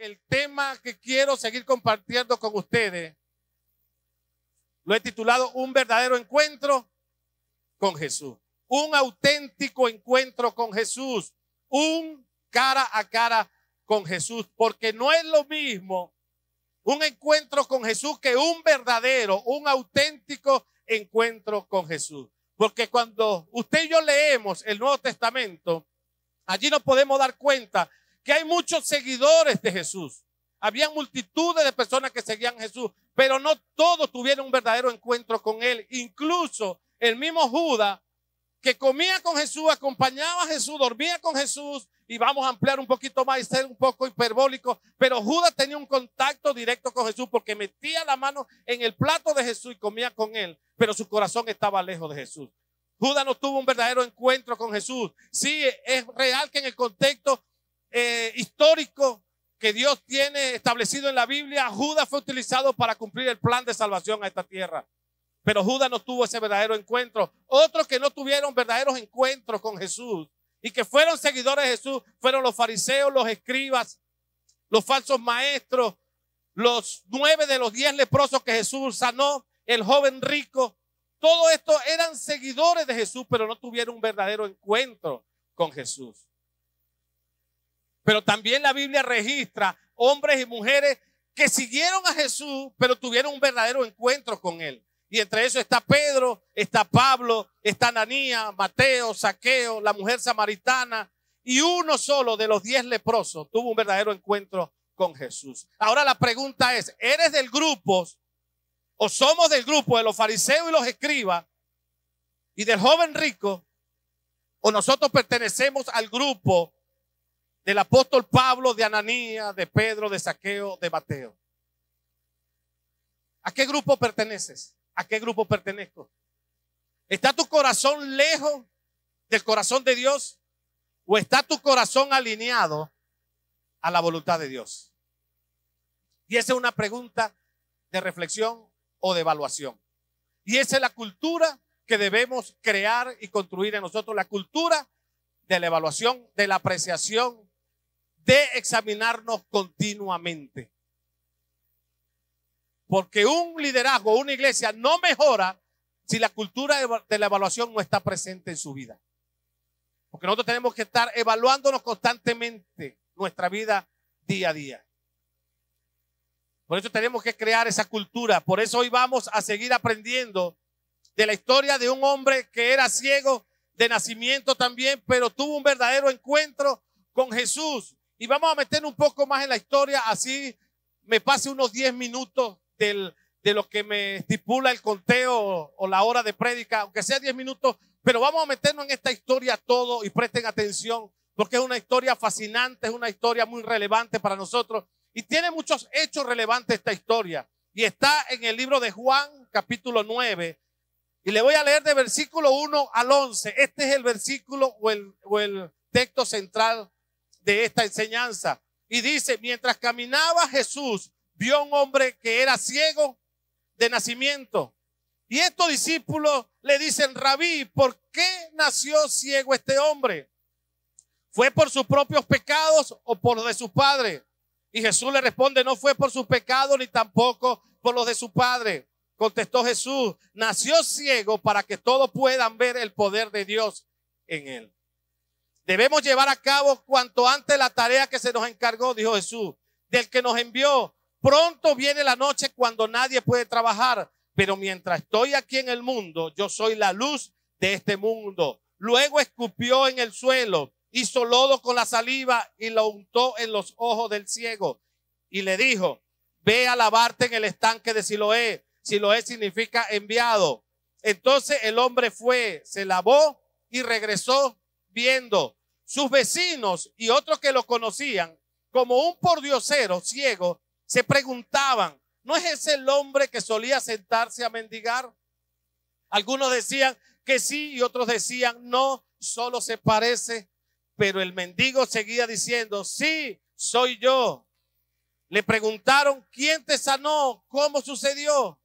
el tema que quiero seguir compartiendo con ustedes lo he titulado Un verdadero encuentro con Jesús. Un auténtico encuentro con Jesús. Un cara a cara con Jesús. Porque no es lo mismo un encuentro con Jesús que un verdadero, un auténtico encuentro con Jesús. Porque cuando usted y yo leemos el Nuevo Testamento, allí nos podemos dar cuenta que hay muchos seguidores de Jesús. Había multitudes de personas que seguían a Jesús, pero no todos tuvieron un verdadero encuentro con él. Incluso el mismo Judas, que comía con Jesús, acompañaba a Jesús, dormía con Jesús, y vamos a ampliar un poquito más y ser un poco hiperbólico, pero Judas tenía un contacto directo con Jesús porque metía la mano en el plato de Jesús y comía con él, pero su corazón estaba lejos de Jesús. Judas no tuvo un verdadero encuentro con Jesús. Sí, es real que en el contexto histórico que Dios tiene establecido en la Biblia, Judas fue utilizado para cumplir el plan de salvación a esta tierra. Pero Judas no tuvo ese verdadero encuentro. Otros que no tuvieron verdaderos encuentros con Jesús y que fueron seguidores de Jesús fueron los fariseos, los escribas, los falsos maestros, los 9 de los 10 leprosos que Jesús sanó, el joven rico. Todo esto eran seguidores de Jesús, pero no tuvieron un verdadero encuentro con Jesús. Pero también la Biblia registra hombres y mujeres que siguieron a Jesús, pero tuvieron un verdadero encuentro con él. Y entre eso está Pedro, está Pablo, está Ananías, Mateo, Zaqueo, la mujer samaritana. Y uno solo de los 10 leprosos tuvo un verdadero encuentro con Jesús. Ahora la pregunta es, ¿eres del grupo o somos del grupo de los fariseos y los escribas y del joven rico? ¿O nosotros pertenecemos al grupo del apóstol Pablo, de Ananías, de Pedro, de Zaqueo, de Mateo? ¿A qué grupo perteneces? ¿A qué grupo pertenezco? ¿Está tu corazón lejos del corazón de Dios? ¿O está tu corazón alineado a la voluntad de Dios? Y esa es una pregunta de reflexión o de evaluación. Y esa es la cultura que debemos crear y construir en nosotros. La cultura de la evaluación, de la apreciación, de examinarnos continuamente. Porque un liderazgo, una iglesia no mejora si la cultura de la evaluación no está presente en su vida. Porque nosotros tenemos que estar evaluándonos constantemente nuestra vida día a día. Por eso tenemos que crear esa cultura. Por eso hoy vamos a seguir aprendiendo de la historia de un hombre que era ciego de nacimiento también, pero tuvo un verdadero encuentro con Jesús. Y vamos a meter un poco más en la historia, así me pase unos 10 minutos de lo que me estipula el conteo o la hora de prédica, aunque sea 10 minutos, pero vamos a meternos en esta historia todo y presten atención, porque es una historia fascinante, es una historia muy relevante para nosotros y tiene muchos hechos relevantes esta historia. Y está en el libro de Juan, capítulo 9, y le voy a leer de versículo 1 al 11. Este es el versículo o el texto central de esta enseñanza. Y dice, mientras caminaba Jesús, vio a un hombre que era ciego de nacimiento. Y estos discípulos le dicen, Rabí, ¿por qué nació ciego este hombre? ¿Fue por sus propios pecados o por los de sus padres? Y Jesús le responde, no fue por sus pecados ni tampoco por los de su padre. Contestó Jesús, nació ciego para que todos puedan ver el poder de Dios en él. Debemos llevar a cabo cuanto antes la tarea que se nos encargó, dijo Jesús, del que nos envió. Pronto viene la noche cuando nadie puede trabajar, pero mientras estoy aquí en el mundo, yo soy la luz de este mundo. Luego escupió en el suelo, hizo lodo con la saliva y lo untó en los ojos del ciego. Y le dijo, ve a lavarte en el estanque de Siloé. Siloé significa enviado. Entonces el hombre fue, se lavó y regresó viendo. Sus vecinos y otros que lo conocían, como un pordiosero ciego, se preguntaban, ¿no es ese el hombre que solía sentarse a mendigar? Algunos decían que sí y otros decían no, solo se parece. Pero el mendigo seguía diciendo, sí, soy yo. Le preguntaron, ¿quién te sanó? ¿Cómo sucedió?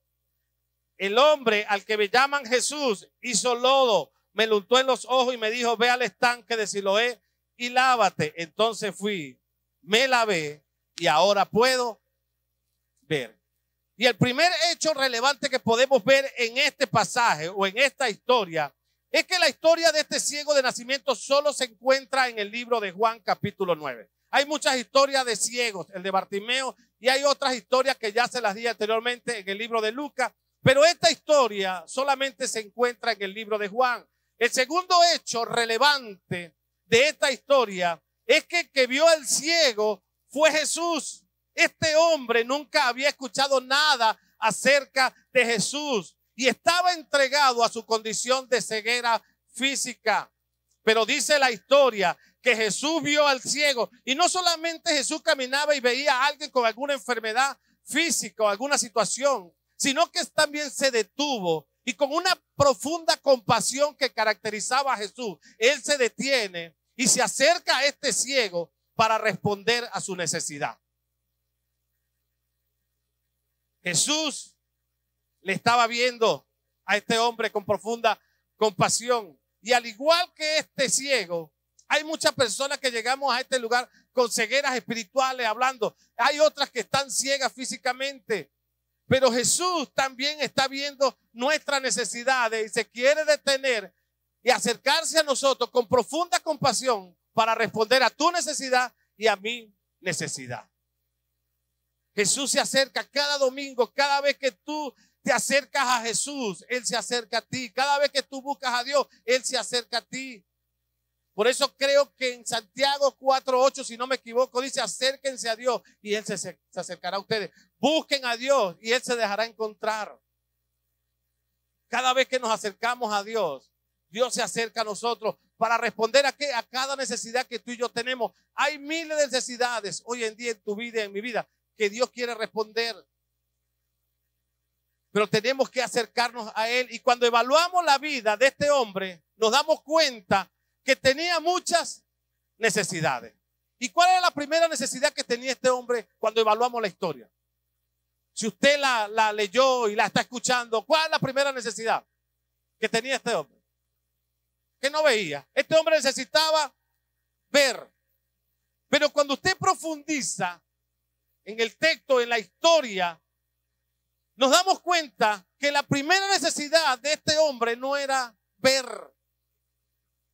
El hombre al que me llaman Jesús hizo lodo, me lo untó en los ojos y me dijo, ve al estanque de Siloé y lávate. Entonces fui, me lavé y ahora puedo ver. Y el primer hecho relevante que podemos ver en este pasaje o en esta historia es que la historia de este ciego de nacimiento solo se encuentra en el libro de Juan capítulo 9. Hay muchas historias de ciegos, el de Bartimeo, y hay otras historias que ya se las di anteriormente en el libro de Lucas, pero esta historia solamente se encuentra en el libro de Juan. El segundo hecho relevante de esta historia es que el que vio al ciego fue Jesús. Este hombre nunca había escuchado nada acerca de Jesús y estaba entregado a su condición de ceguera física. Pero dice la historia que Jesús vio al ciego y no solamente Jesús caminaba y veía a alguien con alguna enfermedad física o alguna situación, sino que también se detuvo y con una profunda compasión que caracterizaba a Jesús, él se detiene y se acerca a este ciego para responder a su necesidad. Jesús le estaba viendo a este hombre con profunda compasión. Y al igual que este ciego, hay muchas personas que llegamos a este lugar con cegueras espirituales hablando. Hay otras que están ciegas físicamente. Pero Jesús también está viendo nuestras necesidades y se quiere detener y acercarse a nosotros con profunda compasión para responder a tu necesidad y a mi necesidad. Jesús se acerca cada domingo, cada vez que tú te acercas a Jesús, Él se acerca a ti. Cada vez que tú buscas a Dios, Él se acerca a ti. Por eso creo que en Santiago 4:8, si no me equivoco, dice acérquense a Dios y Él se acercará a ustedes. Busquen a Dios y Él se dejará encontrar. Cada vez que nos acercamos a Dios, Dios se acerca a nosotros para responder a cada necesidad que tú y yo tenemos. Hay miles de necesidades hoy en día en tu vida y en mi vida que Dios quiere responder. Pero tenemos que acercarnos a Él. Y cuando evaluamos la vida de este hombre, nos damos cuenta que tenía muchas necesidades. ¿Y cuál era la primera necesidad que tenía este hombre cuando evaluamos la historia? Si usted la leyó y la está escuchando, ¿cuál es la primera necesidad que tenía este hombre? Que no veía. Este hombre necesitaba ver. Pero cuando usted profundiza en el texto, en la historia, nos damos cuenta que la primera necesidad de este hombre no era ver.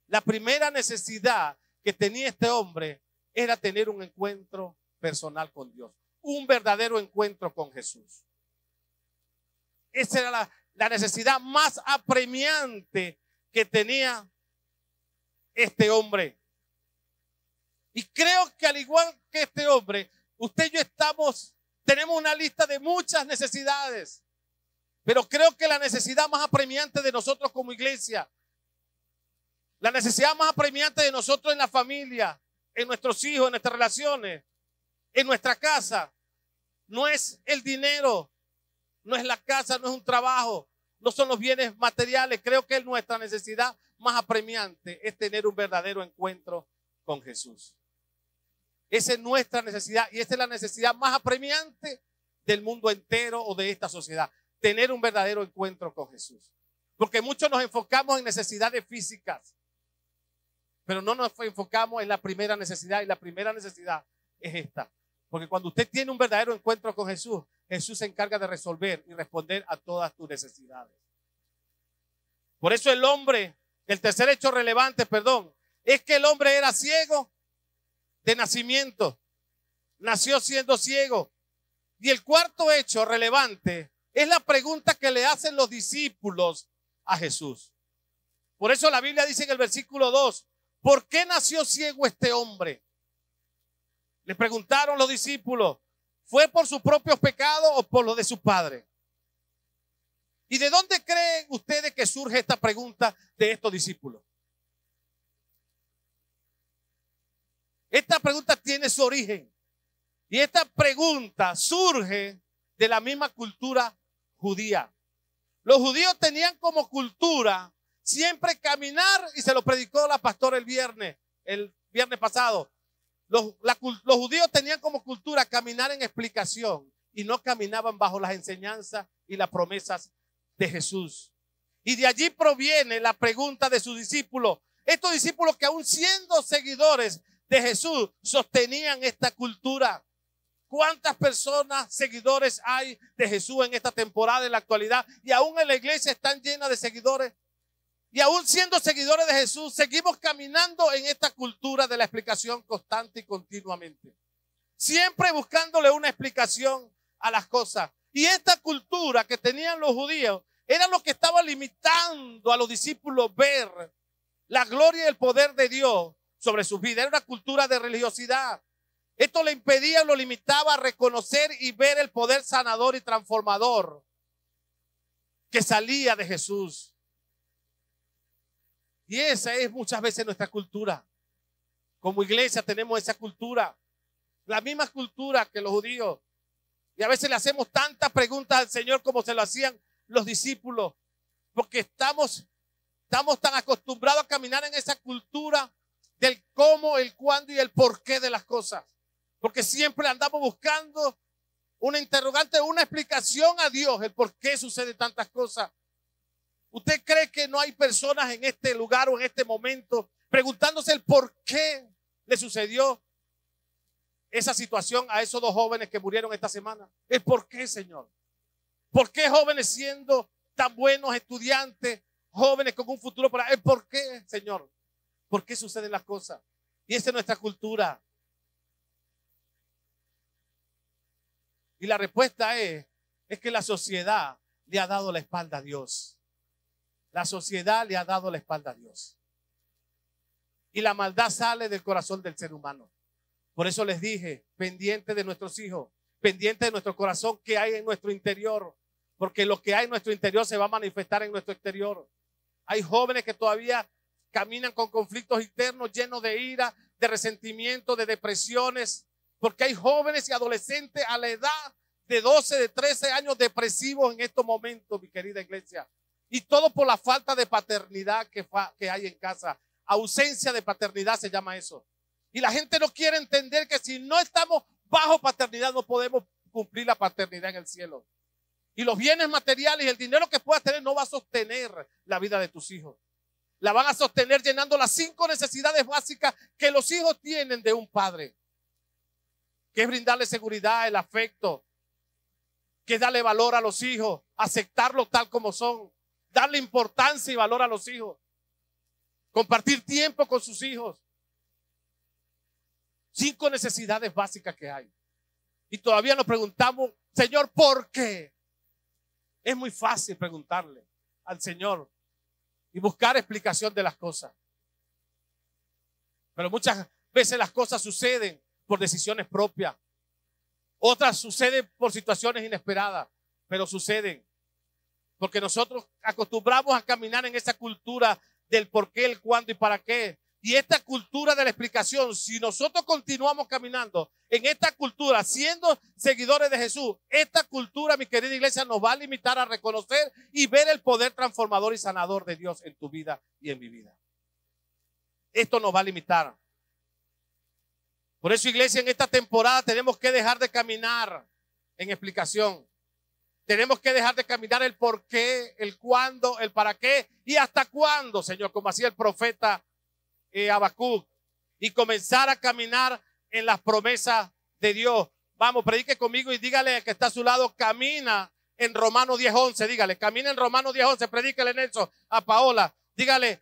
La primera necesidad que tenía este hombre era tener un encuentro personal con Dios. Un verdadero encuentro con Jesús. Esa era la necesidad más apremiante que tenía este hombre. Y creo que al igual que este hombre, usted y yo tenemos una lista de muchas necesidades. Pero creo que la necesidad más apremiante de nosotros como iglesia, la necesidad más apremiante de nosotros en la familia, en nuestros hijos, en nuestras relaciones, en nuestra casa, no es el dinero, no es la casa, no es un trabajo, no son los bienes materiales. Creo que nuestra necesidad más apremiante es tener un verdadero encuentro con Jesús. Esa es nuestra necesidad y esa es la necesidad más apremiante del mundo entero o de esta sociedad. Tener un verdadero encuentro con Jesús. Porque muchos nos enfocamos en necesidades físicas, pero no nos enfocamos en la primera necesidad, y la primera necesidad es esta. Porque cuando usted tiene un verdadero encuentro con Jesús, Jesús se encarga de resolver y responder a todas tus necesidades. Por eso el tercer hecho relevante, es que el hombre era ciego de nacimiento. Nació siendo ciego. Y el cuarto hecho relevante es la pregunta que le hacen los discípulos a Jesús. Por eso la Biblia dice en el versículo 2, ¿por qué nació ciego este hombre? Le preguntaron los discípulos, ¿fue por sus propios pecados o por los de su padre? ¿Y de dónde creen ustedes que surge esta pregunta de estos discípulos? Esta pregunta tiene su origen. Y esta pregunta surge de la misma cultura judía. Los judíos tenían como cultura siempre caminar, y se lo predicó la pastora el viernes pasado. Los judíos tenían como cultura caminar en explicación y no caminaban bajo las enseñanzas y las promesas de Jesús. Y de allí proviene la pregunta de sus discípulos. Estos discípulos que aún siendo seguidores de Jesús sostenían esta cultura. ¿Cuántas personas, seguidores hay de Jesús en esta temporada, en la actualidad? Y aún en la iglesia están llenas de seguidores. Y aún siendo seguidores de Jesús, seguimos caminando en esta cultura de la explicación constante y continuamente. Siempre buscándole una explicación a las cosas. Y esta cultura que tenían los judíos era lo que estaba limitando a los discípulos ver la gloria y el poder de Dios sobre sus vidas. Era una cultura de religiosidad. Esto le impedía, lo limitaba a reconocer y ver el poder sanador y transformador que salía de Jesús. Y esa es muchas veces nuestra cultura. Como iglesia tenemos esa cultura, la misma cultura que los judíos. Y a veces le hacemos tantas preguntas al Señor como se lo hacían los discípulos, porque estamos tan acostumbrados a caminar en esa cultura del cómo, el cuándo y el porqué de las cosas. Porque siempre andamos buscando una interrogante, una explicación a Dios, el por qué suceden tantas cosas. ¿Usted cree que no hay personas en este lugar o en este momento preguntándose el por qué le sucedió esa situación a esos 2 jóvenes que murieron esta semana? ¿El por qué, Señor? ¿Por qué jóvenes siendo tan buenos estudiantes, jóvenes con un futuro para él? ¿Por qué, Señor? ¿Por qué suceden las cosas? Y esa es nuestra cultura. Y la respuesta es que la sociedad le ha dado la espalda a Dios. La sociedad le ha dado la espalda a Dios. Y la maldad sale del corazón del ser humano. Por eso les dije, pendiente de nuestros hijos, pendiente de nuestro corazón, que hay en nuestro interior. Porque lo que hay en nuestro interior se va a manifestar en nuestro exterior. Hay jóvenes que todavía caminan con conflictos internos llenos de ira, de resentimiento, de depresiones. Porque hay jóvenes y adolescentes a la edad de 12, de 13 años depresivos en estos momentos, mi querida iglesia. Y todo por la falta de paternidad que hay en casa. Ausencia de paternidad se llama eso. Y la gente no quiere entender que si no estamos bajo paternidad no podemos cumplir la paternidad en el cielo. Y los bienes materiales y el dinero que puedas tener no va a sostener la vida de tus hijos. La van a sostener llenando las 5 necesidades básicas que los hijos tienen de un padre. Que es brindarle seguridad, el afecto, que es darle valor a los hijos, aceptarlos tal como son, darle importancia y valor a los hijos, compartir tiempo con sus hijos. 5 necesidades básicas que hay. Y todavía nos preguntamos, Señor, ¿por qué? Es muy fácil preguntarle al Señor y buscar explicación de las cosas. Pero muchas veces las cosas suceden por decisiones propias. Otras suceden por situaciones inesperadas, pero suceden. Porque nosotros acostumbramos a caminar en esa cultura del por qué, el cuándo y para qué. Y esta cultura de la explicación, si nosotros continuamos caminando en esta cultura, siendo seguidores de Jesús, esta cultura, mi querida iglesia, nos va a limitar a reconocer y ver el poder transformador y sanador de Dios en tu vida y en mi vida. Esto nos va a limitar. Por eso, iglesia, en esta temporada tenemos que dejar de caminar en explicación. Tenemos que dejar de caminar el por qué, el cuándo, el para qué y hasta cuándo, Señor, como hacía el profeta Habacuc, y comenzar a caminar en las promesas de Dios. Vamos, predique conmigo y dígale al que está a su lado, camina en Romanos 10:11. Dígale, camina en Romanos 10:11. Predíquele, Nelson, a Paola. Dígale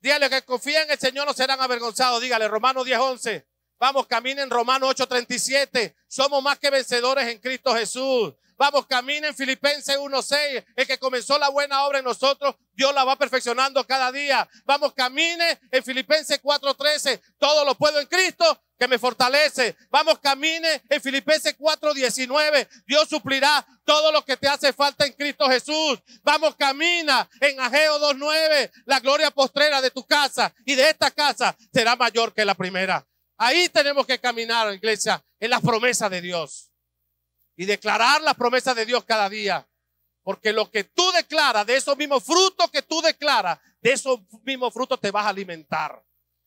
que confíen en el Señor, no serán avergonzados. Dígale, Romanos 10:11. Vamos, caminen en Romanos 8:37. Somos más que vencedores en Cristo Jesús. Vamos, caminen en Filipenses 1:6. El que comenzó la buena obra en nosotros, Dios la va perfeccionando cada día. Vamos, camine en Filipenses 4:13. Todo lo puedo en Cristo que me fortalece. Vamos, camine en Filipenses 4:19. Dios suplirá todo lo que te hace falta en Cristo Jesús. Vamos, camina en Ageo 2:9. La gloria postrera de tu casa y de esta casa será mayor que la primera. Ahí tenemos que caminar, iglesia, en las promesas de Dios. Y declarar las promesas de Dios cada día. Porque lo que tú declaras, de esos mismos frutos que tú declaras, de esos mismos frutos te vas a alimentar.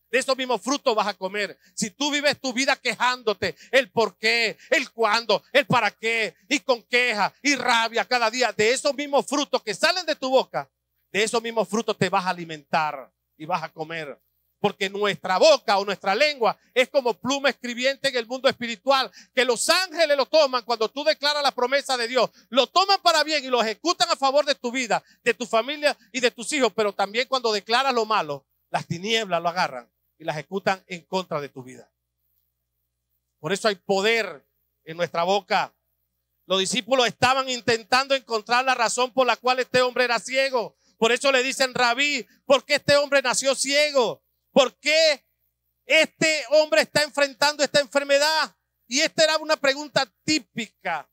De esos mismos frutos vas a comer. Si tú vives tu vida quejándote, el por qué, el cuándo, el para qué, y con queja y rabia cada día, de esos mismos frutos que salen de tu boca, de esos mismos frutos te vas a alimentar y vas a comer. Porque nuestra boca o nuestra lengua es como pluma escribiente en el mundo espiritual, que los ángeles lo toman cuando tú declaras la promesa de Dios. Lo toman para bien y lo ejecutan a favor de tu vida, de tu familia y de tus hijos. Pero también cuando declaras lo malo, las tinieblas lo agarran y la ejecutan en contra de tu vida. Por eso hay poder en nuestra boca. Los discípulos estaban intentando encontrar la razón por la cual este hombre era ciego. Por eso le dicen: Rabí, ¿por qué este hombre nació ciego? ¿Por qué este hombre está enfrentando esta enfermedad? Y esta era una pregunta típica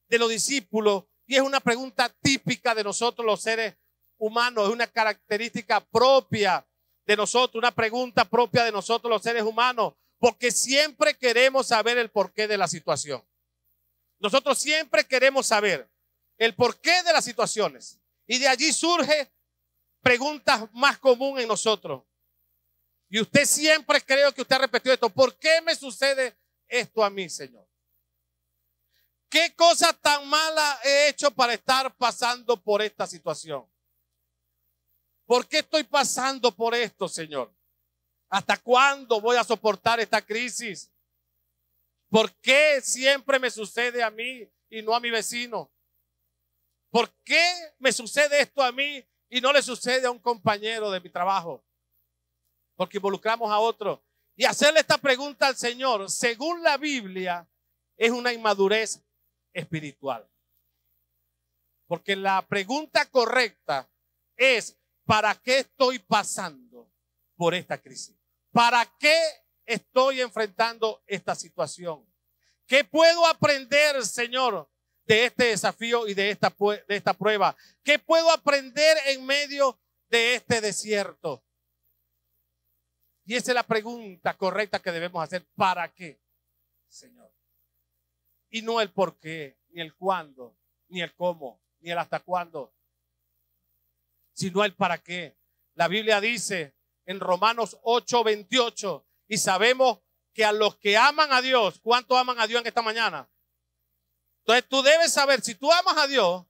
de los discípulos y es una pregunta típica de nosotros los seres humanos. Es una característica propia de nosotros, una pregunta propia de nosotros los seres humanos, porque siempre queremos saber el porqué de la situación. Nosotros siempre queremos saber el porqué de las situaciones y de allí surge preguntas más comunes en nosotros. Y usted siempre, creo que usted ha repetido esto: ¿por qué me sucede esto a mí, Señor? ¿Qué cosa tan mala he hecho para estar pasando por esta situación? ¿Por qué estoy pasando por esto, Señor? ¿Hasta cuándo voy a soportar esta crisis? ¿Por qué siempre me sucede a mí y no a mi vecino? ¿Por qué me sucede esto a mí y no le sucede a un compañero de mi trabajo? Porque involucramos a otro. Y hacerle esta pregunta al Señor, según la Biblia, es una inmadurez espiritual. Porque la pregunta correcta es: ¿para qué estoy pasando por esta crisis? ¿Para qué estoy enfrentando esta situación? ¿Qué puedo aprender, Señor, de este desafío y de esta prueba? ¿Qué puedo aprender en medio de este desierto? Y esa es la pregunta correcta que debemos hacer. ¿Para qué, Señor? Y no el por qué, ni el cuándo, ni el cómo, ni el hasta cuándo, sino el para qué. La Biblia dice en Romanos 8:28, y sabemos que a los que aman a Dios, ¿cuántos aman a Dios en esta mañana? Entonces tú debes saber, si tú amas a Dios,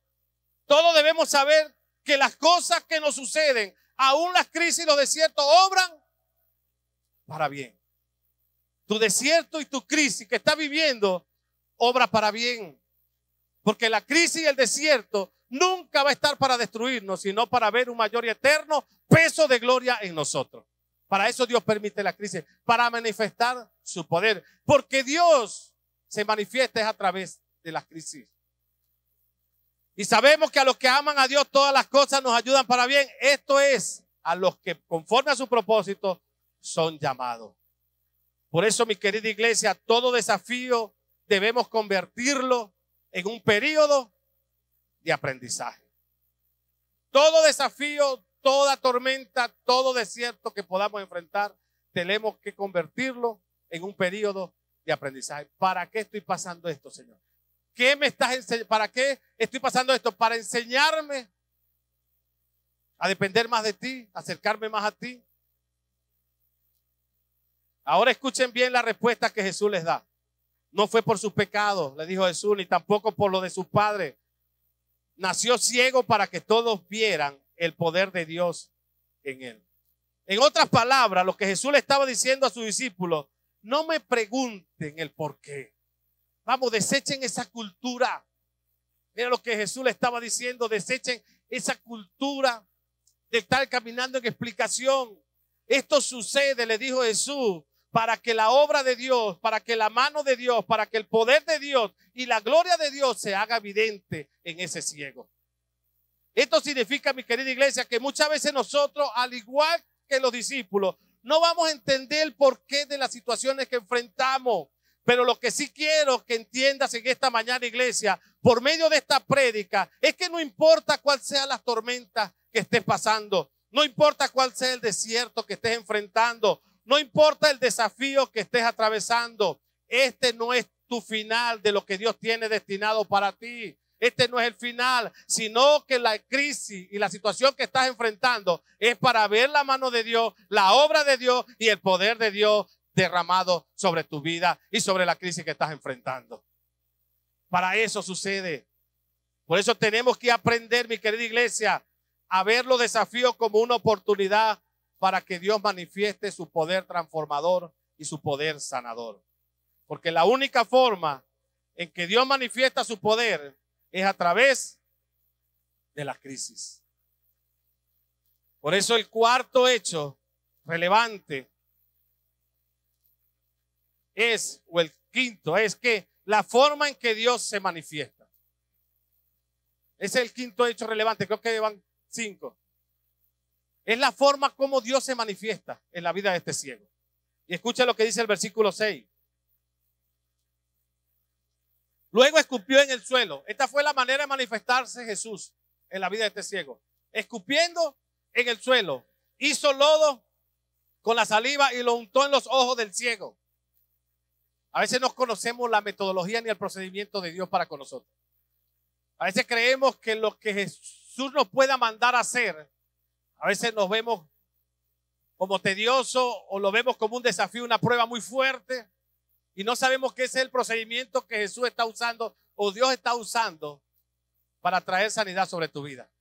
todos debemos saber que las cosas que nos suceden, aún las crisis y los desiertos, obran para bien. Tu desierto y tu crisis que estás viviendo obra para bien. Porque la crisis y el desierto nunca va a estar para destruirnos, sino para ver un mayor y eterno peso de gloria en nosotros. Para eso Dios permite la crisis, para manifestar su poder. Porque Dios se manifiesta es a través de las crisis. Y sabemos que a los que aman a Dios todas las cosas nos ayudan para bien. Esto es a los que conforme a su propósito son llamados. Por eso, mi querida iglesia, todo desafío debemos convertirlo en un periodo de aprendizaje. Todo desafío, toda tormenta, todo desierto que podamos enfrentar, tenemos que convertirlo en un periodo de aprendizaje. ¿Para qué estoy pasando esto, Señor? ¿Qué me estás enseñando? ¿Para qué estoy pasando esto? Para enseñarme a depender más de ti, acercarme más a ti. Ahora escuchen bien la respuesta que Jesús les da. No fue por sus pecados, le dijo Jesús, ni tampoco por lo de sus padres. Nació ciego para que todos vieran el poder de Dios en él. En otras palabras, lo que Jesús le estaba diciendo a sus discípulos: no me pregunten el por qué. Vamos, desechen esa cultura. Mira lo que Jesús le estaba diciendo: desechen esa cultura de estar caminando en explicación. Esto sucede, le dijo Jesús, para que la obra de Dios, para que la mano de Dios, para que el poder de Dios y la gloria de Dios se haga evidente en ese ciego. Esto significa, mi querida iglesia, que muchas veces nosotros, al igual que los discípulos, no vamos a entender el porqué de las situaciones que enfrentamos. Pero lo que sí quiero que entiendas en esta mañana, iglesia, por medio de esta prédica, es que no importa cuál sea la tormenta que estés pasando, no importa cuál sea el desierto que estés enfrentando, no importa el desafío que estés atravesando, este no es tu final de lo que Dios tiene destinado para ti. Este no es el final, sino que la crisis y la situación que estás enfrentando es para ver la mano de Dios, la obra de Dios y el poder de Dios derramado sobre tu vida y sobre la crisis que estás enfrentando. Para eso sucede. Por eso tenemos que aprender, mi querida iglesia, a ver los desafíos como una oportunidad para que Dios manifieste su poder transformador y su poder sanador. Porque la única forma en que Dios manifiesta su poder es a través de la crisis. Por eso el cuarto hecho relevante es, o el quinto, es que la forma en que Dios se manifiesta. Ese es el quinto hecho relevante, creo que van 5. Es la forma como Dios se manifiesta en la vida de este ciego. Y escucha lo que dice el versículo 6. Luego escupió en el suelo. Esta fue la manera de manifestarse Jesús en la vida de este ciego. Escupiendo en el suelo, hizo lodo con la saliva y lo untó en los ojos del ciego. A veces no conocemos la metodología ni el procedimiento de Dios para con nosotros. A veces creemos que lo que Jesús nos pueda mandar a hacer, a veces nos vemos como tedioso o lo vemos como un desafío, una prueba muy fuerte, y no sabemos que ese es el procedimiento que Jesús está usando o Dios está usando para traer sanidad sobre tu vida.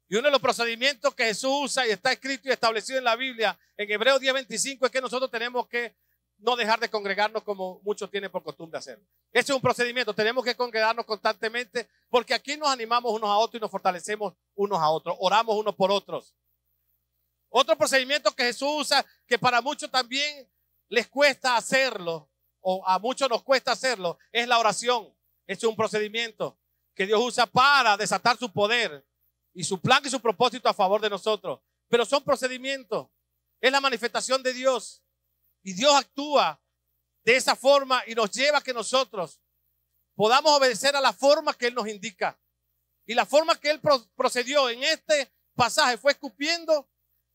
Y uno de los procedimientos que Jesús usa y está escrito y establecido en la Biblia, en Hebreos 10:25, es que nosotros tenemos que no dejar de congregarnos como muchos tienen por costumbre hacerlo. Ese es un procedimiento. Tenemos que congregarnos constantemente porque aquí nos animamos unos a otros y nos fortalecemos unos a otros. Oramos unos por otros. Otro procedimiento que Jesús usa, que para muchos también les cuesta hacerlo, o a muchos nos cuesta hacerlo, es la oración. Ese es un procedimiento que Dios usa para desatar su poder y su plan y su propósito a favor de nosotros. Pero son procedimientos. Es la manifestación de Dios. Y Dios actúa de esa forma y nos lleva a que nosotros podamos obedecer a la forma que Él nos indica. Y la forma que Él procedió en este pasaje fue escupiendo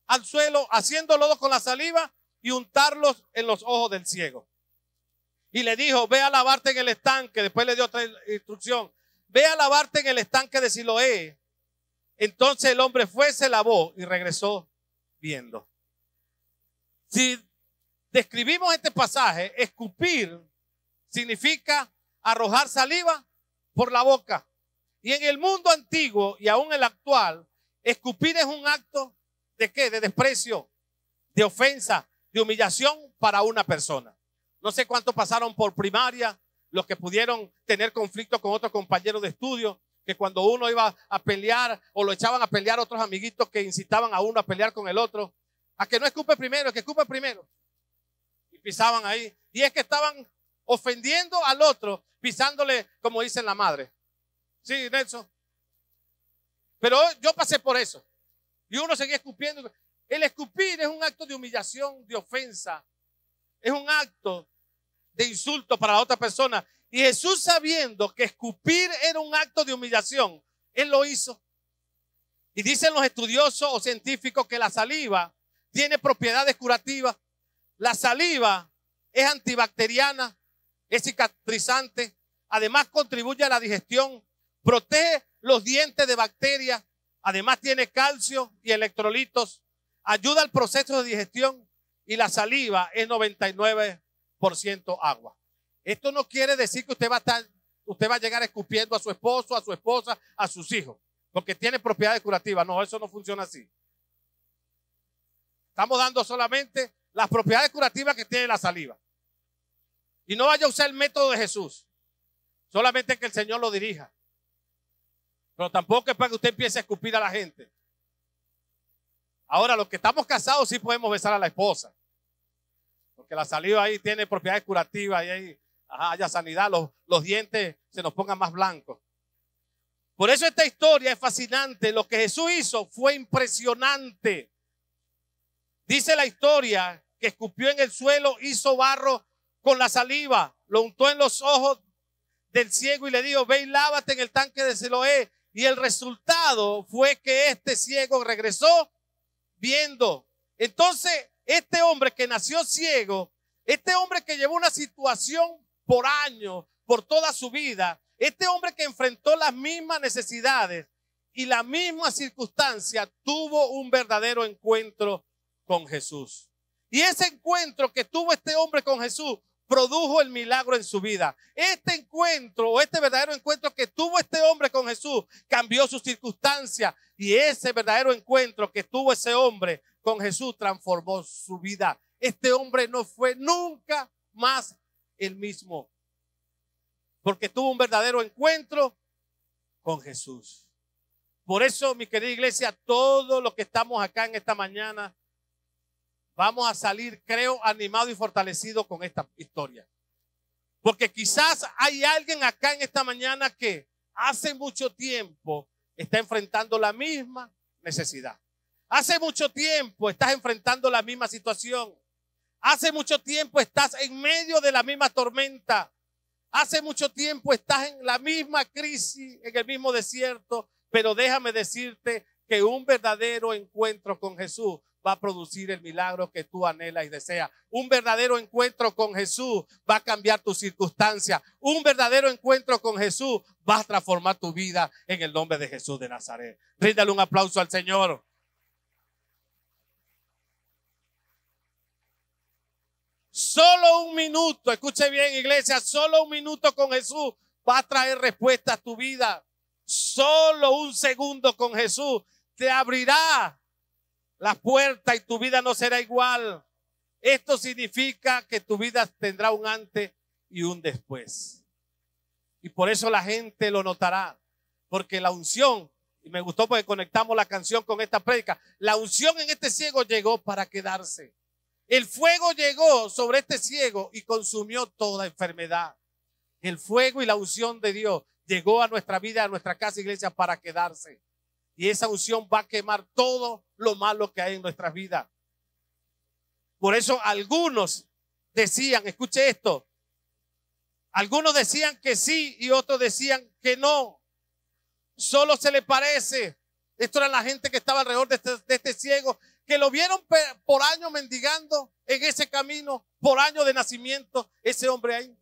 al suelo, haciendo lodo con la saliva y untarlos en los ojos del ciego. Y le dijo, ve a lavarte en el estanque. Después le dio otra instrucción. Ve a lavarte en el estanque de Siloé. Entonces el hombre fue, se lavó y regresó viendo. Si describimos este pasaje, escupir significa arrojar saliva por la boca. Y en el mundo antiguo y aún el actual, escupir es un acto ¿de qué? De desprecio, de ofensa, de humillación para una persona. No sé cuántos pasaron por primaria, los que pudieron tener conflicto con otros compañeros de estudio, que cuando uno iba a pelear o lo echaban a pelear otros amiguitos que incitaban a uno a pelear con el otro, a que no escupe primero, que escupe primero. Y pisaban ahí. Y es que estaban ofendiendo al otro, pisándole como dice la madre. Sí, Nelson. Pero yo pasé por eso. Y uno seguía escupiendo. El escupir es un acto de humillación, de ofensa. Es un acto de insulto para la otra persona. Y Jesús, sabiendo que escupir era un acto de humillación, Él lo hizo. Y dicen los estudiosos o científicos que la saliva tiene propiedades curativas. La saliva es antibacteriana, es cicatrizante. Además contribuye a la digestión, protege los dientes de bacterias. Además tiene calcio y electrolitos. Ayuda al proceso de digestión. Y la saliva es 99% agua. Esto no quiere decir que usted va a llegar escupiendo a su esposo, a su esposa, a sus hijos, porque tiene propiedades curativas. No, eso no funciona así. Estamos dando solamente las propiedades curativas que tiene la saliva. Y no vaya a usar el método de Jesús. Solamente que el Señor lo dirija. Pero tampoco es para que usted empiece a escupir a la gente. Ahora, los que estamos casados sí podemos besar a la esposa. Porque la saliva ahí tiene propiedades curativas y ahí haya sanidad, los dientes se nos pongan más blancos. Por eso esta historia es fascinante. Lo que Jesús hizo fue impresionante. Dice la historia que escupió en el suelo, hizo barro con la saliva, lo untó en los ojos del ciego y le dijo, ve y lávate en el tanque de Siloé. Y el resultado fue que este ciego regresó viendo. Entonces, este hombre que nació ciego, este hombre que llevó una situación por años, por toda su vida, este hombre que enfrentó las mismas necesidades y la misma circunstancia, tuvo un verdadero encuentro con Jesús. Y ese encuentro que tuvo este hombre con Jesús produjo el milagro en su vida. Este encuentro o este verdadero encuentro que tuvo este hombre con Jesús cambió su circunstancia. Y ese verdadero encuentro que tuvo ese hombre con Jesús transformó su vida. Este hombre no fue nunca más el mismo, porque tuvo un verdadero encuentro con Jesús. Por eso, mi querida iglesia, todos los que estamos acá en esta mañana, vamos a salir, creo, animados y fortalecidos con esta historia. Porque quizás hay alguien acá en esta mañana que hace mucho tiempo está enfrentando la misma necesidad. Hace mucho tiempo estás enfrentando la misma situación. Hace mucho tiempo estás en medio de la misma tormenta. Hace mucho tiempo estás en la misma crisis, en el mismo desierto. Pero déjame decirte que un verdadero encuentro con Jesús va a producir el milagro que tú anhelas y deseas. Un verdadero encuentro con Jesús va a cambiar tus circunstancias. Un verdadero encuentro con Jesús va a transformar tu vida en el nombre de Jesús de Nazaret. Ríndale un aplauso al Señor. Solo un minuto, escuche bien, iglesia, solo un minuto con Jesús va a traer respuesta a tu vida. Solo un segundo con Jesús te abrirá la puerta y tu vida no será igual. Esto significa que tu vida tendrá un antes y un después. Y por eso la gente lo notará. Porque la unción, y me gustó porque conectamos la canción con esta prédica, la unción en este ciego llegó para quedarse. El fuego llegó sobre este ciego y consumió toda enfermedad. El fuego y la unción de Dios llegó a nuestra vida, a nuestra casa, iglesia, para quedarse. Y esa unción va a quemar todo lo malo que hay en nuestras vidas. Por eso algunos decían, escuche esto, algunos decían que sí y otros decían que no. Solo se le parece. Esto era la gente que estaba alrededor de este ciego, que lo vieron por años mendigando en ese camino, por años de nacimiento, ese hombre ahí.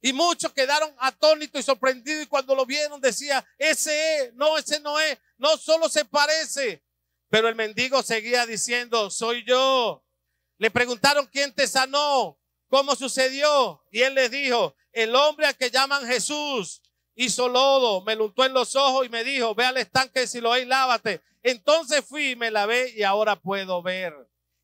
Y muchos quedaron atónitos y sorprendidos y cuando lo vieron decía, ese es, no, ese no es, no, solo se parece. Pero el mendigo seguía diciendo, soy yo. Le preguntaron, ¿quién te sanó? ¿Cómo sucedió? Y él les dijo, el hombre al que llaman Jesús hizo lodo, me lo untó en los ojos y me dijo, ve al estanque de Siloé y lávate. Entonces fui y me lavé y ahora puedo ver.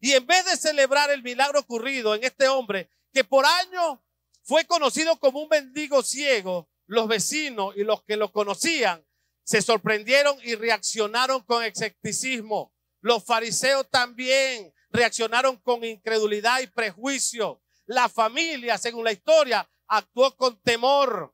Y en vez de celebrar el milagro ocurrido en este hombre, que por años fue conocido como un mendigo ciego, los vecinos y los que lo conocían se sorprendieron y reaccionaron con escepticismo. Los fariseos también reaccionaron con incredulidad y prejuicio. La familia, según la historia, actuó con temor.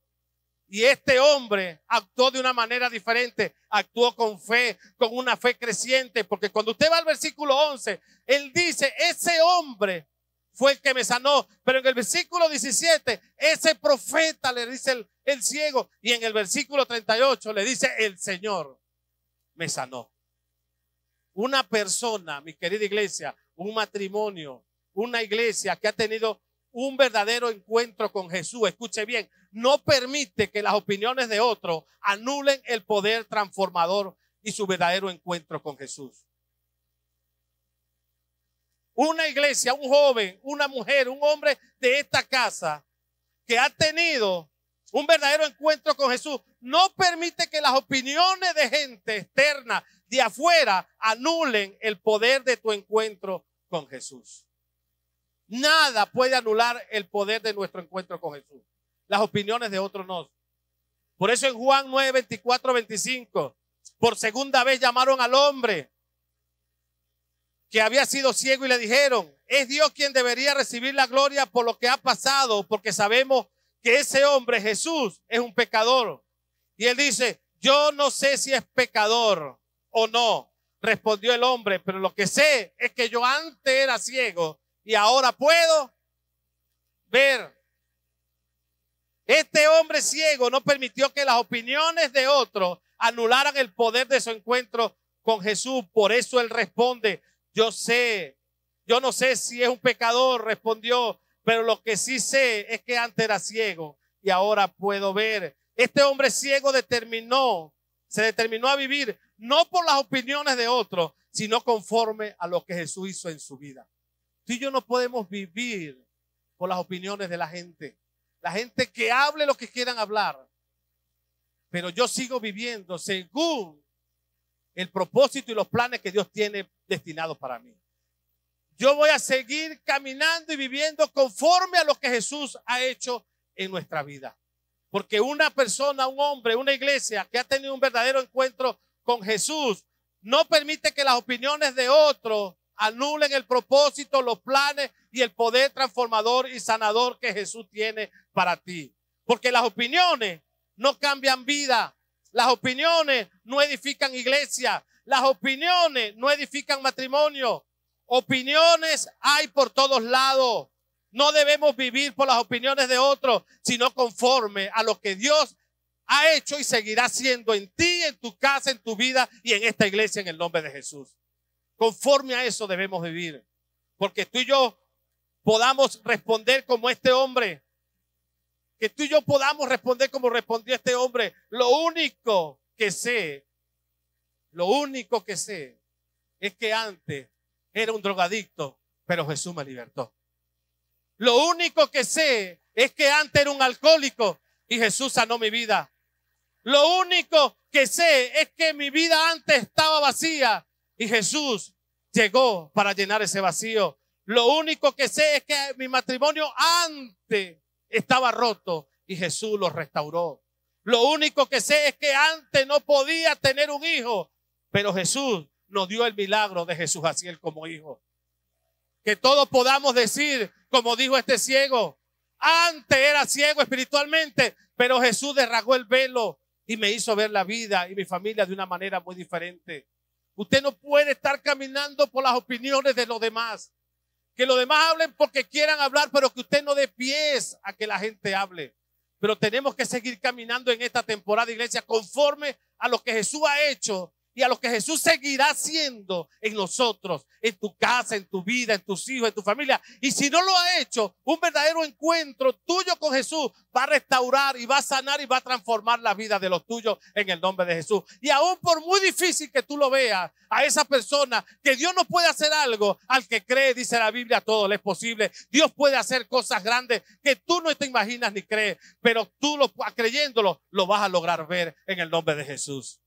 Y este hombre actuó de una manera diferente, actuó con fe, con una fe creciente, porque cuando usted va al versículo 11, él dice, ese hombre fue el que me sanó, pero en el versículo 17, ese profeta le dice el ciego, y en el versículo 38 le dice, el Señor me sanó. Una persona, mi querida iglesia, un matrimonio, una iglesia que ha tenido un verdadero encuentro con Jesús, escuche bien, no permite que las opiniones de otros anulen el poder transformador y su verdadero encuentro con Jesús. Una iglesia, un joven, una mujer, un hombre de esta casa que ha tenido un verdadero encuentro con Jesús, no permite que las opiniones de gente externa de afuera anulen el poder de tu encuentro con Jesús. Nada puede anular el poder de nuestro encuentro con Jesús. Las opiniones de otros no. Por eso en Juan 9, 24, 25, por segunda vez llamaron al hombre que había sido ciego y le dijeron, es Dios quien debería recibir la gloria por lo que ha pasado, porque sabemos que ese hombre, Jesús, es un pecador. Y él dice, yo no sé si es pecador o no. Respondió el hombre, pero lo que sé es que yo antes era ciego y ahora puedo ver. Este hombre ciego no permitió que las opiniones de otros anularan el poder de su encuentro con Jesús. Por eso él responde, yo no sé si es un pecador, respondió, pero lo que sí sé es que antes era ciego y ahora puedo ver. Este hombre ciego se determinó a vivir no por las opiniones de otros, sino conforme a lo que Jesús hizo en su vida. Tú y yo no podemos vivir por las opiniones de la gente. La gente que hable lo que quieran hablar. Pero yo sigo viviendo según el propósito y los planes que Dios tiene destinado para mí. Yo voy a seguir caminando y viviendo conforme a lo que Jesús ha hecho en nuestra vida. Porque una persona, un hombre, una iglesia que ha tenido un verdadero encuentro con Jesús no permite que las opiniones de otros anulen el propósito, los planes y el poder transformador y sanador que Jesús tiene para ti. Porque las opiniones no cambian vida. Las opiniones no edifican iglesia. Las opiniones no edifican matrimonio. Opiniones hay por todos lados. No debemos vivir por las opiniones de otros, sino conforme a lo que Dios ha hecho y seguirá haciendo en ti, en tu casa, en tu vida y en esta iglesia en el nombre de Jesús. Conforme a eso debemos vivir. Porque tú y yo podamos responder como este hombre. Que tú y yo podamos responder como respondió este hombre. Lo único que sé es que antes era un drogadicto, pero Jesús me libertó. Lo único que sé es que antes era un alcohólico y Jesús sanó mi vida. Lo único que sé es que mi vida antes estaba vacía y Jesús llegó para llenar ese vacío. Lo único que sé es que mi matrimonio antes estaba roto y Jesús lo restauró. Lo único que sé es que antes no podía tener un hijo, pero Jesús nos dio el milagro de Jesús Jaciel como hijo. Que todos podamos decir, como dijo este ciego, antes era ciego espiritualmente, pero Jesús derragó el velo y me hizo ver la vida y mi familia de una manera muy diferente. Usted no puede estar caminando por las opiniones de los demás. Que los demás hablen porque quieran hablar, pero que usted no dé pies a que la gente hable. Pero tenemos que seguir caminando en esta temporada, iglesia, conforme a lo que Jesús ha hecho y a lo que Jesús seguirá haciendo en nosotros, en tu casa, en tu vida, en tus hijos, en tu familia. Y si no lo ha hecho, un verdadero encuentro tuyo con Jesús va a restaurar y va a sanar y va a transformar la vida de los tuyos en el nombre de Jesús. Y aún por muy difícil que tú lo veas, a esa persona que Dios no puede hacer algo, al que cree, dice la Biblia, todo le es posible. Dios puede hacer cosas grandes que tú no te imaginas ni crees, pero tú creyéndolo, lo vas a lograr ver en el nombre de Jesús.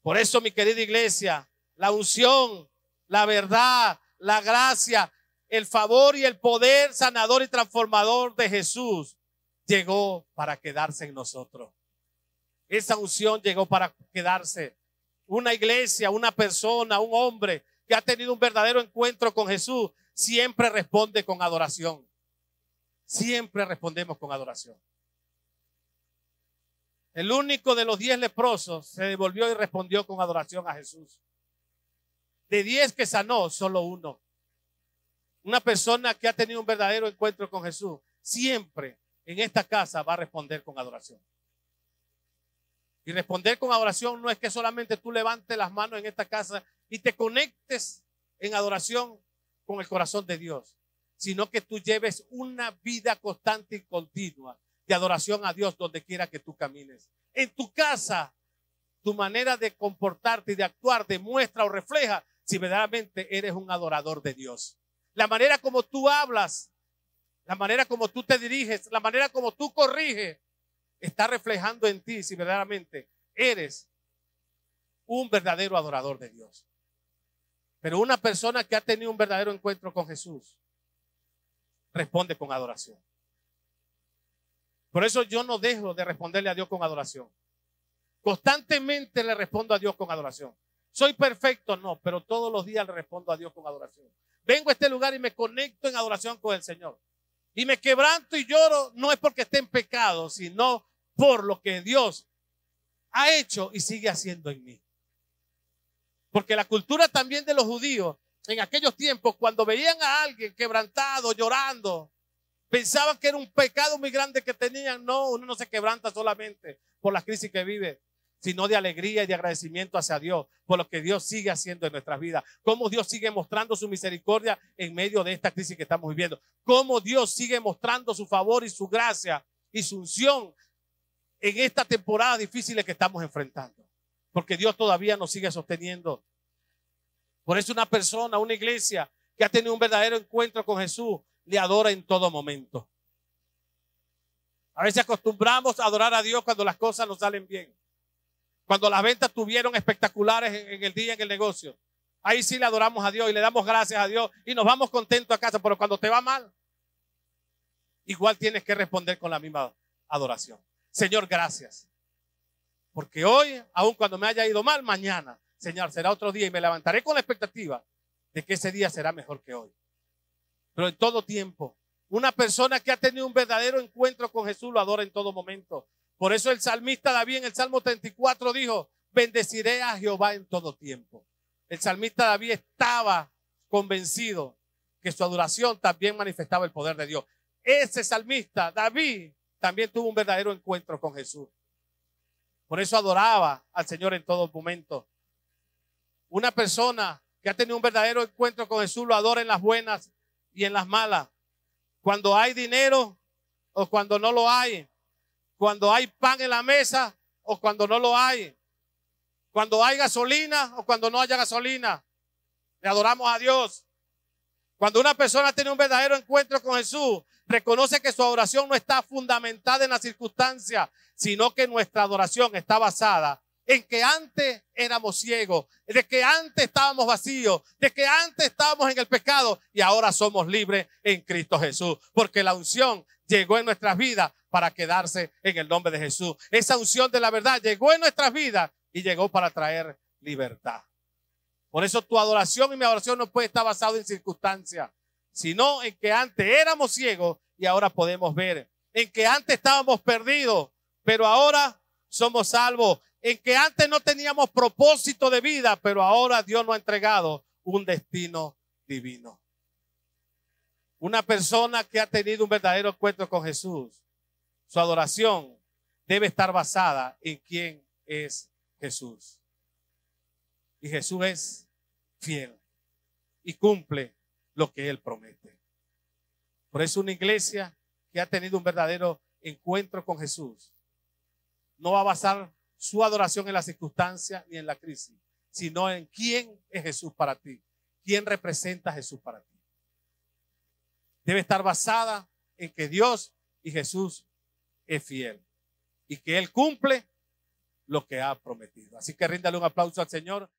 Por eso, mi querida iglesia, la unción, la verdad, la gracia, el favor y el poder sanador y transformador de Jesús llegó para quedarse en nosotros. Esa unción llegó para quedarse. Una iglesia, una persona, un hombre que ha tenido un verdadero encuentro con Jesús siempre responde con adoración. Siempre respondemos con adoración. El único de los 10 leprosos se devolvió y respondió con adoración a Jesús. De 10 que sanó, solo uno. Una persona que ha tenido un verdadero encuentro con Jesús, siempre en esta casa va a responder con adoración. Y responder con adoración no es que solamente tú levantes las manos en esta casa y te conectes en adoración con el corazón de Dios, sino que tú lleves una vida constante y continua de adoración a Dios donde quiera que tú camines. En tu casa, tu manera de comportarte y de actuar demuestra o refleja si verdaderamente eres un adorador de Dios. La manera como tú hablas, la manera como tú te diriges, la manera como tú corriges, está reflejando en ti si verdaderamente eres un verdadero adorador de Dios. Pero una persona que ha tenido un verdadero encuentro con Jesús responde con adoración. Por eso yo no dejo de responderle a Dios con adoración. Constantemente le respondo a Dios con adoración. ¿Soy perfecto? No, pero todos los días le respondo a Dios con adoración. Vengo a este lugar y me conecto en adoración con el Señor. Y me quebranto y lloro, no es porque esté en pecado, sino por lo que Dios ha hecho y sigue haciendo en mí. Porque la cultura también de los judíos, en aquellos tiempos, cuando veían a alguien quebrantado, llorando, pensaban que era un pecado muy grande que tenían. No, uno no se quebranta solamente por la crisis que vive, sino de alegría y de agradecimiento hacia Dios por lo que Dios sigue haciendo en nuestras vidas. Cómo Dios sigue mostrando su misericordia en medio de esta crisis que estamos viviendo. Cómo Dios sigue mostrando su favor y su gracia y su unción en esta temporada difícil que estamos enfrentando. Porque Dios todavía nos sigue sosteniendo. Por eso una persona, una iglesia que ha tenido un verdadero encuentro con Jesús, le adora en todo momento. A veces acostumbramos a adorar a Dios cuando las cosas nos salen bien. Cuando las ventas tuvieron espectaculares en el día en el negocio. Ahí sí le adoramos a Dios y le damos gracias a Dios y nos vamos contentos a casa. Pero cuando te va mal, igual tienes que responder con la misma adoración. Señor, gracias. Porque hoy, aun cuando me haya ido mal, mañana, Señor, será otro día y me levantaré con la expectativa de que ese día será mejor que hoy. Pero en todo tiempo, una persona que ha tenido un verdadero encuentro con Jesús lo adora en todo momento. Por eso el salmista David en el Salmo 34 dijo: bendeciré a Jehová en todo tiempo. El salmista David estaba convencido que su adoración también manifestaba el poder de Dios. Ese salmista, David, también tuvo un verdadero encuentro con Jesús. Por eso adoraba al Señor en todo momento. Una persona que ha tenido un verdadero encuentro con Jesús lo adora en las buenas y en las malas. Cuando hay dinero o cuando no lo hay. Cuando hay pan en la mesa o cuando no lo hay. Cuando hay gasolina o cuando no haya gasolina. Le adoramos a Dios. Cuando una persona tiene un verdadero encuentro con Jesús, reconoce que su adoración no está fundamentada en las circunstancias, sino que nuestra adoración está basada en que antes éramos ciegos, de que antes estábamos vacíos, de que antes estábamos en el pecado y ahora somos libres en Cristo Jesús, porque la unción llegó en nuestras vidas para quedarse en el nombre de Jesús. Esa unción de la verdad llegó en nuestras vidas y llegó para traer libertad. Por eso tu adoración y mi adoración no puede estar basada en circunstancias, sino en que antes éramos ciegos y ahora podemos ver. En que antes estábamos perdidos, pero ahora somos salvos. En que antes no teníamos propósito de vida, pero ahora Dios nos ha entregado un destino divino. Una persona que ha tenido un verdadero encuentro con Jesús, su adoración debe estar basada en quién es Jesús. Y Jesús es fiel y cumple lo que Él promete. Por eso una iglesia que ha tenido un verdadero encuentro con Jesús no va a basar su adoración en las circunstancias ni en la crisis, sino en quién es Jesús para ti, quién representa a Jesús para ti. Debe estar basada en que Dios y Jesús es fiel y que Él cumple lo que ha prometido. Así que ríndale un aplauso al Señor.